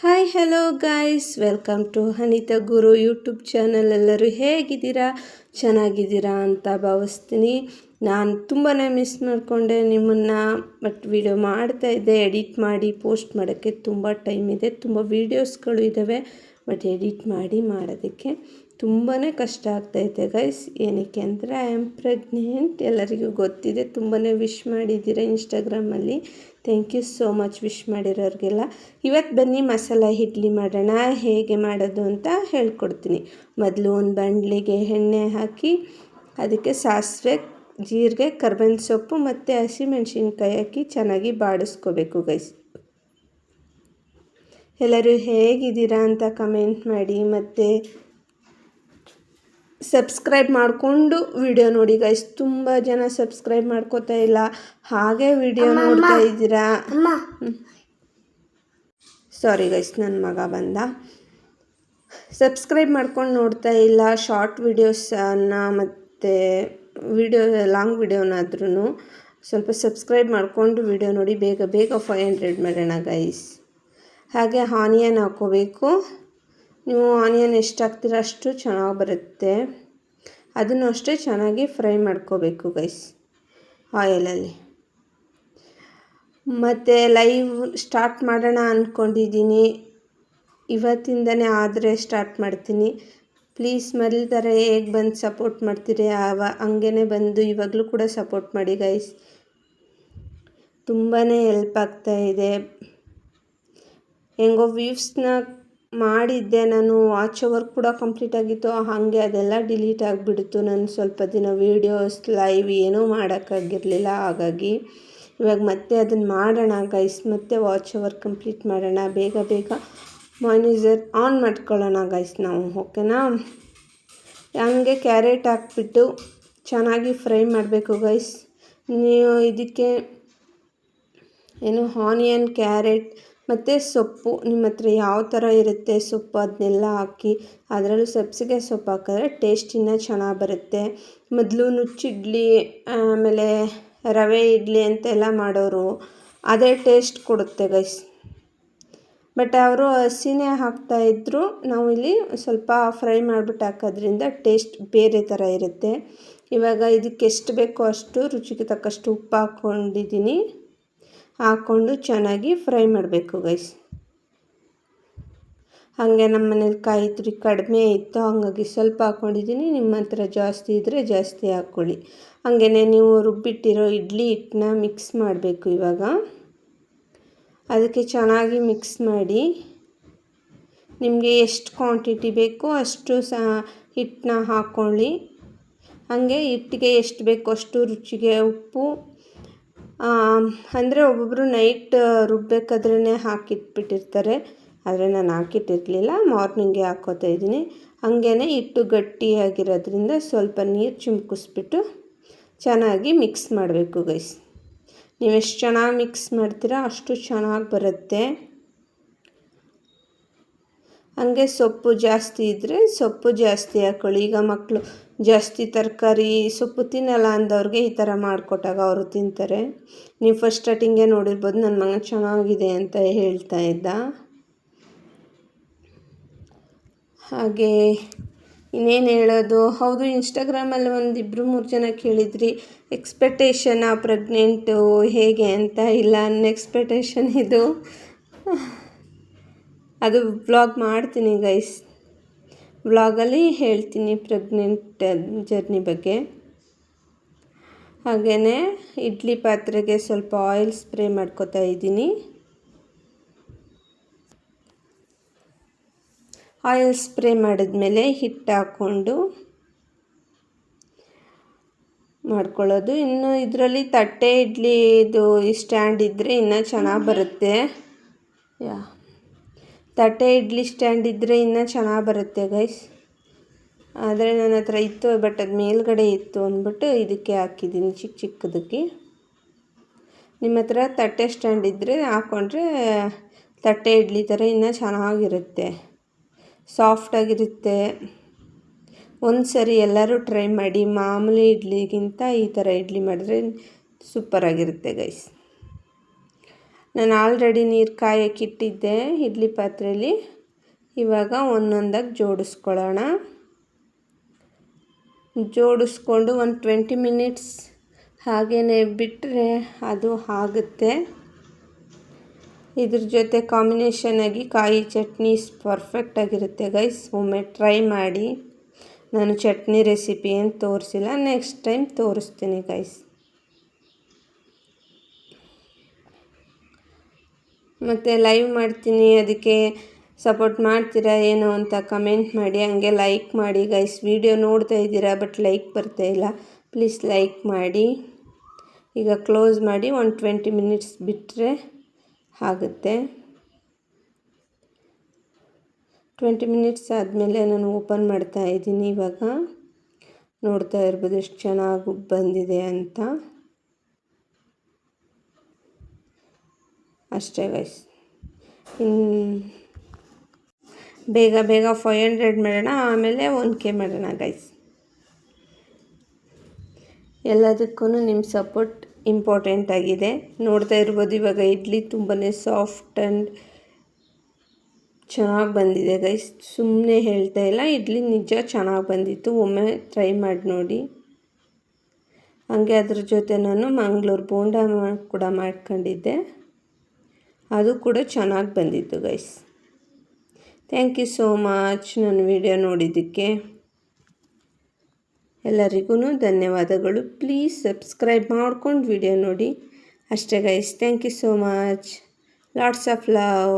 Hi hello guys, welcome to Anita Guru YouTube channel. ಎಲ್ಲರೂ ಹೇಗಿದ್ದೀರಾ? ಚೆನ್ನಾಗಿದ್ದೀರಾ ಅಂತ ಭಾವಿಸ್ತೀನಿ. ನಾನು ತುಂಬಾ ಮಿಸ್ ಮಾಡಿಕೊಂಡೆ ನಿಮ್ಮನ್ನು. ಬಟ್ ವಿಡಿಯೋ ಮಾಡ್ತಾಯಿದ್ದೆ, ಎಡಿಟ್ ಮಾಡಿ ಪೋಸ್ಟ್ ಮಾಡೋಕ್ಕೆ ತುಂಬ ಟೈಮ್ ಇದೆ, ತುಂಬ ವೀಡಿಯೋಸ್ಗಳು ಇದ್ದಾವೆ. ಬಟ್ ಎಡಿಟ್ ಮಾಡೋದಕ್ಕೆ ತುಂಬಾ ಕಷ್ಟ ಆಗ್ತಾಯಿದೆ ಗೈಸ್. ಏನಕ್ಕೆ ಅಂದರೆ ಐ ಆಮ್ ಪ್ರೆಗ್ನೆಂಟ್. ಎಲ್ಲರಿಗೂ ಗೊತ್ತಿದೆ. ತುಂಬಾ ವಿಶ್ ಮಾಡಿದ್ದೀರ ಇನ್ಸ್ಟಾಗ್ರಾಮಲ್ಲಿ. Thank you so much wish ಮಾಡಿರೋರಿಗೆಲ್ಲ. ಇವತ್ತು ಬನ್ನಿ ಮಸಾಲ ಇಡ್ಲಿ ಮಾಡೋಣ. ಹೇಗೆ ಮಾಡೋದು ಅಂತ ಹೇಳ್ಕೊಡ್ತೀನಿ. ಮೊದಲು ಒಂದು ಬಾಣಲಿಗೆ ಎಣ್ಣೆ ಹಾಕಿ ಅದಕ್ಕೆ ಸಾಸಿವೆ, ಜೀರಿಗೆ, ಕರ್ಬೇವಿನ ಸೊಪ್ಪು ಮತ್ತು ಹಸಿಮೆಣ್ಸಿನ್ಕಾಯಿ ಹಾಕಿ ಚೆನ್ನಾಗಿ ಬಾಡಿಸ್ಕೋಬೇಕು ಗೈಸ್. ಎಲ್ಲರೂ ಹೇಗಿದ್ದೀರಾ ಅಂತ ಕಮೆಂಟ್ ಮಾಡಿ, ಮತ್ತು ಸಬ್ಸ್ಕ್ರೈಬ್ ಮಾಡಿಕೊಂಡು ವಿಡಿಯೋ ನೋಡಿ ಗೈಸ್. ತುಂಬ ಜನ ಸಬ್ಸ್ಕ್ರೈಬ್ ಮಾಡ್ಕೋತಾ ಇಲ್ಲ, ಹಾಗೆ ವಿಡಿಯೋ ನೋಡ್ತಾ ಇದ್ದೀರಾ. ಸಾರಿ ಗೈಸ್, ನನ್ನ ಮಗ ಬಂದ. ಸಬ್ಸ್ಕ್ರೈಬ್ ಮಾಡ್ಕೊಂಡು ನೋಡ್ತಾ ಇಲ್ಲ ಶಾರ್ಟ್ ವೀಡಿಯೋಸನ್ನು ಮತ್ತು ಲಾಂಗ್ ವಿಡಿಯೋನಾದ್ರೂ ಸ್ವಲ್ಪ ಸಬ್ಸ್ಕ್ರೈಬ್ ಮಾಡಿಕೊಂಡು ವಿಡಿಯೋ ನೋಡಿ. ಬೇಗ ಬೇಗ 500 ಮಾಡೋಣ ಗೈಸ್. ಹಾಗೆ ಆನಿಯನ್ ಹಾಕ್ಕೋಬೇಕು. ನೀವು ಆನಿಯನ್ ಎಷ್ಟು ಹಾಕ್ತೀರ ಅಷ್ಟು ಚೆನ್ನಾಗಿ ಬರುತ್ತೆ. ಅದನ್ನು ಅಷ್ಟೇ ಚೆನ್ನಾಗಿ ಫ್ರೈ ಮಾಡ್ಕೋಬೇಕು ಗೈಸ್ ಆಯಿಲಲ್ಲಿ. ಮತ್ತು ಲೈವ್ ಸ್ಟಾರ್ಟ್ ಮಾಡೋಣ ಅಂದ್ಕೊಂಡಿದ್ದೀನಿ. ಇವತ್ತಿಂದನೇ ಆದರೆ ಸ್ಟಾರ್ಟ್ ಮಾಡ್ತೀನಿ. ಪ್ಲೀಸ್ ಮೊದಲ ಥರ ಹೇಗೆ ಬಂದು ಸಪೋರ್ಟ್ ಮಾಡ್ತೀರಿ ಹಂಗೇ ಬಂದು ಇವಾಗಲೂ ಕೂಡ ಸಪೋರ್ಟ್ ಮಾಡಿ ಗೈಸ್. ತುಂಬಾ ಹೆಲ್ಪ್ ಆಗ್ತಾಯಿದೆ. ಹೆಂಗೋ ವ್ಯೂವ್ಸ್ನ ಮಾಡಿದ್ದೆ ನಾನು, ವಾಚ್ ಓವರ್ ಕೂಡ ಕಂಪ್ಲೀಟ್ ಆಗಿತ್ತು. ಹಾಗೆ ಅದೆಲ್ಲ ಡಿಲೀಟ್ ಆಗಿಬಿಡ್ತು. ನಾನು ಸ್ವಲ್ಪ ದಿನ ವೀಡಿಯೋಸ್ ಲೈವ್ ಏನೂ ಮಾಡೋಕ್ಕಾಗಿರಲಿಲ್ಲ. ಹಾಗಾಗಿ ಇವಾಗ ಮತ್ತೆ ಅದನ್ನು ಮಾಡೋಣ ಗೈಸ್. ಮತ್ತೆ ವಾಚ್ ಓವರ್ ಕಂಪ್ಲೀಟ್ ಮಾಡೋಣ. ಬೇಗ ಬೇಗ ಮಾನಿಟರ್ ಆನ್ ಮಾಡ್ಕೊಳ್ಳೋಣ ಗೈಸ್ ನಾವು, ಓಕೆನಾ? ಹಂಗೆ ಕ್ಯಾರೆಟ್ ಹಾಕ್ಬಿಟ್ಟು ಚೆನ್ನಾಗಿ ಫ್ರೈ ಮಾಡಬೇಕು ಗೈಸ್. ನೀವು ಇದಕ್ಕೆ ಆನಿಯನ್, ಕ್ಯಾರೆಟ್ ಮತ್ತು ಸೊಪ್ಪು ನಿಮ್ಮ ಹತ್ರ ಯಾವ ಥರ ಇರುತ್ತೆ ಸೊಪ್ಪು ಅದನ್ನೆಲ್ಲ ಹಾಕಿ, ಅದರಲ್ಲೂ ಸಬ್ಸಿಗೆ ಸೊಪ್ಪು ಹಾಕಿದ್ರೆ ಟೇಸ್ಟ್ ಇನ್ನೂ ಚೆನ್ನಾಗಿ ಬರುತ್ತೆ. ಮೊದಲು ನುಚ್ಚಿಡ್ಲಿ, ಆಮೇಲೆ ರವೆ ಇಡ್ಲಿ ಅಂತೆಲ್ಲ ಮಾಡೋರು, ಅದೇ ಟೇಸ್ಟ್ ಕೊಡುತ್ತೆ ಗೈಸ್. ಬಟ್ ಅವರು ಹಸಿನೇ ಹಾಕ್ತಾಯಿದ್ರು. ನಾವು ಇಲ್ಲಿ ಸ್ವಲ್ಪ ಫ್ರೈ ಮಾಡಿಬಿಟ್ಟು ಹಾಕೋದ್ರಿಂದ ಟೇಸ್ಟ್ ಬೇರೆ ಥರ ಇರುತ್ತೆ. ಇವಾಗ ಇದಕ್ಕೆ ಎಷ್ಟು ಬೇಕೋ ಅಷ್ಟು ರುಚಿಗೆ ತಕ್ಕಷ್ಟು ಉಪ್ಪು ಹಾಕ್ಕೊಂಡಿದ್ದೀನಿ. ಹಾಕ್ಕೊಂಡು ಚೆನ್ನಾಗಿ ಫ್ರೈ ಮಾಡಬೇಕು ಗೈಸ್. ಹಾಗೆ ನಮ್ಮ ಮನೇಲಿ ಕಾಯಿ ತುರಿ ಕಡಿಮೆ ಇತ್ತು, ಹಾಗಾಗಿ ಸ್ವಲ್ಪ ಹಾಕ್ಕೊಂಡಿದ್ದೀನಿ. ನಿಮ್ಮ ಹತ್ರ ಜಾಸ್ತಿ ಇದ್ದರೆ ಜಾಸ್ತಿ ಹಾಕ್ಕೊಳ್ಳಿ. ಹಾಗೇ ನೀವು ರುಬ್ಬಿಟ್ಟಿರೋ ಇಡ್ಲಿ ಹಿಟ್ಟನ್ನ ಮಿಕ್ಸ್ ಮಾಡಬೇಕು. ಇವಾಗ ಅದಕ್ಕೆ ಚೆನ್ನಾಗಿ ಮಿಕ್ಸ್ ಮಾಡಿ, ನಿಮಗೆ ಎಷ್ಟು ಕ್ವಾಂಟಿಟಿ ಬೇಕೋ ಅಷ್ಟು ಹಿಟ್ಟನ್ನ ಹಾಕ್ಕೊಳ್ಳಿ. ಹಾಗೆ ಹಿಟ್ಟಿಗೆ ಎಷ್ಟು ಬೇಕೋ ಅಷ್ಟು ರುಚಿಗೆ ಉಪ್ಪು, ಅಂದರೆ ಒಬ್ಬೊಬ್ಬರು ನೈಟ್ ರುಬ್ಬಬೇಕಾದ್ರೇ ಹಾಕಿಟ್ಬಿಟ್ಟಿರ್ತಾರೆ. ಆದರೆ ನಾನು ಹಾಕಿಟ್ಟಿರಲಿಲ್ಲ, ಮಾರ್ನಿಂಗೇ ಹಾಕ್ಕೋತಾ ಇದ್ದೀನಿ. ಹಾಗೇ ಹಿಟ್ಟು ಗಟ್ಟಿಯಾಗಿರೋದ್ರಿಂದ ಸ್ವಲ್ಪ ನೀರು ಚಿಮ್ಕಿಸ್ಬಿಟ್ಟು ಚೆನ್ನಾಗಿ ಮಿಕ್ಸ್ ಮಾಡಬೇಕು ಗೈಸ್. ನೀವು ಎಷ್ಟು ಚೆನ್ನಾಗಿ ಮಿಕ್ಸ್ ಮಾಡ್ತೀರಾ ಅಷ್ಟು ಚೆನ್ನಾಗಿ ಬರುತ್ತೆ. ಹಾಗೆ ಸೊಪ್ಪು ಜಾಸ್ತಿ ಇದ್ದರೆ ಸೊಪ್ಪು ಜಾಸ್ತಿ ಹಾಕ್ಕೊಳ್ಳಿ. ಈಗ ಮಕ್ಕಳು ಜಾಸ್ತಿ ತರಕಾರಿ ಸೊಪ್ಪು ತಿನ್ನಲ್ಲ ಅಂದವ್ರಿಗೆ ಈ ಥರ ಮಾಡಿಕೊಟ್ಟಾಗ ಅವರು ತಿಂತಾರೆ. ನೀವು ಫಸ್ಟ್ ಸ್ಟಾರ್ಟಿಂಗೇ ನೋಡಿರ್ಬೋದು, ನನ್ನ ಮಗ ಚೆನ್ನಾಗಿದೆ ಅಂತ ಹೇಳ್ತಾ ಇದ್ದ. ಹಾಗೆ ಇನ್ನೇನು ಹೇಳೋದು, ಹೌದು ಇನ್ಸ್ಟಾಗ್ರಾಮಲ್ಲಿ 1-2-3 ಜನ ಕೇಳಿದ್ರಿ ಎಕ್ಸ್ಪೆಕ್ಟೇಷನ್ ಪ್ರೆಗ್ನೆಂಟು ಹೇಗೆ ಅಂತ. ಇಲ್ಲ, ಅನ್ಎಕ್ಸ್ಪೆಕ್ಟೇಷನ್ ಇದು. ಅದು ವ್ಲಾಗ್ ಮಾಡ್ತೀನಿ ಗೈಸ್. ವ್ಲಾಗಲ್ಲಿ ಹೇಳ್ತೀನಿ ಪ್ರೆಗ್ನೆಂಟ್ ಜರ್ನಿ ಬಗ್ಗೆ. ಹಾಗೆಯೇ ಇಡ್ಲಿ ಪಾತ್ರೆಗೆ ಸ್ವಲ್ಪ ಆಯಿಲ್ ಸ್ಪ್ರೇ ಮಾಡ್ಕೊತಾ ಇದ್ದೀನಿ. ಆಯಿಲ್ ಸ್ಪ್ರೇ ಮಾಡಿದ್ಮೇಲೆ ಹಿಟ್ಟು ಹಾಕ್ಕೊಂಡು ಮಾಡ್ಕೊಳ್ಳೋದು. ಇನ್ನು ಇದರಲ್ಲಿ ತಟ್ಟೆ ಇಡ್ಲಿದು ಸ್ಟ್ಯಾಂಡ್ ಇದ್ದರೆ ಇನ್ನೂ ಚೆನ್ನಾಗಿ ಬರುತ್ತೆ. ತಟ್ಟೆ ಇಡ್ಲಿ ಸ್ಟ್ಯಾಂಡ್ ಇದ್ದರೆ ಇನ್ನೂ ಚೆನ್ನಾಗಿ ಬರುತ್ತೆ ಗೈಸ್. ಆದರೆ ನನ್ನ ಹತ್ರ ಇತ್ತು, ಬಟ್ ಅದು ಮೇಲ್ಗಡೆ ಇತ್ತು ಅಂದ್ಬಿಟ್ಟು ಇದಕ್ಕೆ ಹಾಕಿದ್ದೀನಿ, ಚಿಕ್ಕದಕ್ಕೆ. ನಿಮ್ಮ ಹತ್ರ ತಟ್ಟೆ ಸ್ಟ್ಯಾಂಡ್ ಇದ್ದರೆ ಹಾಕ್ಕೊಂಡ್ರೆ ತಟ್ಟೆ ಇಡ್ಲಿ ಥರ ಇನ್ನೂ ಚೆನ್ನಾಗಿರುತ್ತೆ, ಸಾಫ್ಟಾಗಿರುತ್ತೆ. ಒಂದು ಸರಿ ಎಲ್ಲರೂ ಟ್ರೈ ಮಾಡಿ. ಮಾಮೂಲಿ ಇಡ್ಲಿಗಿಂತ ಈ ಥರ ಇಡ್ಲಿ ಮಾಡಿದ್ರೆ ಸೂಪರಾಗಿರುತ್ತೆ ಗೈಸ್. ನಾನು ಆಲ್ರೆಡಿ ನೀರು ಕಾಯಕ್ಕಿಟ್ಟಿದ್ದೆ ಇಡ್ಲಿ ಪಾತ್ರೆಯಲ್ಲಿ. ಇವಾಗ ಒಂದೊಂದಾಗಿ ಜೋಡಿಸ್ಕೊಳ್ಳೋಣ. ಜೋಡಿಸ್ಕೊಂಡು ಒಂದು 20 ಮಿನಿಟ್ಸ್ ಹಾಗೇ ಬಿಟ್ಟರೆ ಅದು ಆಗುತ್ತೆ. ಇದ್ರ ಜೊತೆ ಕಾಂಬಿನೇಷನಾಗಿ ಕಾಯಿ ಚಟ್ನಿ ಪರ್ಫೆಕ್ಟಾಗಿರುತ್ತೆ ಗೈಸ್. ಒಮ್ಮೆ ಟ್ರೈ ಮಾಡಿ. ನಾನು ಚಟ್ನಿ ರೆಸಿಪಿ ಏನು ತೋರಿಸಿಲ್ಲ, ನೆಕ್ಸ್ಟ್ ಟೈಮ್ ತೋರಿಸ್ತೀನಿ ಗೈಸ್. ಮತ್ತು ಲೈವ್ ಮಾಡ್ತೀನಿ, ಅದಕ್ಕೆ ಸಪೋರ್ಟ್ ಮಾಡ್ತೀರಾ ಏನೋ ಅಂತ ಕಮೆಂಟ್ ಮಾಡಿ. ಹಂಗೆ ಲೈಕ್ ಮಾಡಿ ಗೈಸ್. ವಿಡಿಯೋ ನೋಡ್ತಾ ಇದ್ದೀರಾ ಬಟ್ ಲೈಕ್ ಬರ್ತಾಯಿಲ್ಲ, ಪ್ಲೀಸ್ ಲೈಕ್ ಮಾಡಿ. ಈಗ ಕ್ಲೋಸ್ ಮಾಡಿ ಒಂದು 20 ಮಿನಿಟ್ಸ್ ಬಿಟ್ಟರೆ ಆಗುತ್ತೆ. 20 ಮಿನಿಟ್ಸ್ ಆದಮೇಲೆ ನಾನು ಓಪನ್ ಮಾಡ್ತಾ ಇದ್ದೀನಿ. ಇವಾಗ ನೋಡ್ತಾ ಇರ್ಬೋದು ಎಷ್ಟು ಚೆನ್ನಾಗಿ ಬಂದಿದೆ ಅಂತ. ಅಷ್ಟೇ ಗೈಸ್. ಬೇಗ 500 ಮಾಡೋಣ, ಆಮೇಲೆ 1K ಮಾಡೋಣ ಗೈಸ್. ಎಲ್ಲದಕ್ಕೂ ನಿಮ್ಮ ಸಪೋರ್ಟ್ ಇಂಪಾರ್ಟೆಂಟ್ ಆಗಿದೆ. ನೋಡ್ತಾ ಇರ್ಬೋದು ಇವಾಗ ಇಡ್ಲಿ ತುಂಬಾ ಸಾಫ್ಟ್ ಆ್ಯಂಡ್ ಚೆನ್ನಾಗಿ ಬಂದಿದೆ ಗೈಸ್. ಸುಮ್ಮನೆ ಹೇಳ್ತಾ ಇಲ್ಲ, ಇಡ್ಲಿ ನಿಜ ಚೆನ್ನಾಗಿ ಬಂದಿತ್ತು. ಒಮ್ಮೆ ಟ್ರೈ ಮಾಡಿ ನೋಡಿ. ಹಾಗೆ ಅದ್ರ ಜೊತೆ ನಾನು ಮಂಗಳೂರು ಬೋಂಡ ಕೂಡ ಮಾಡ್ಕೊಂಡಿದ್ದೆ, ಅದು ಕೂಡ ಚೆನ್ನಾಗಿ ಬಂದಿತ್ತು guys. Thank you so much ನನ್ನ ವಿಡಿಯೋ ನೋಡಿದ್ದಕ್ಕೆ. ಎಲ್ಲರಿಗೂ ಧನ್ಯವಾದಗಳು. ಪ್ಲೀಸ್ ಸಬ್ಸ್ಕ್ರೈಬ್ ಮಾಡ್ಕೊಂಡು ವಿಡಿಯೋ ನೋಡಿ. ಅಷ್ಟೇ guys. Thank you so much. Lots of love.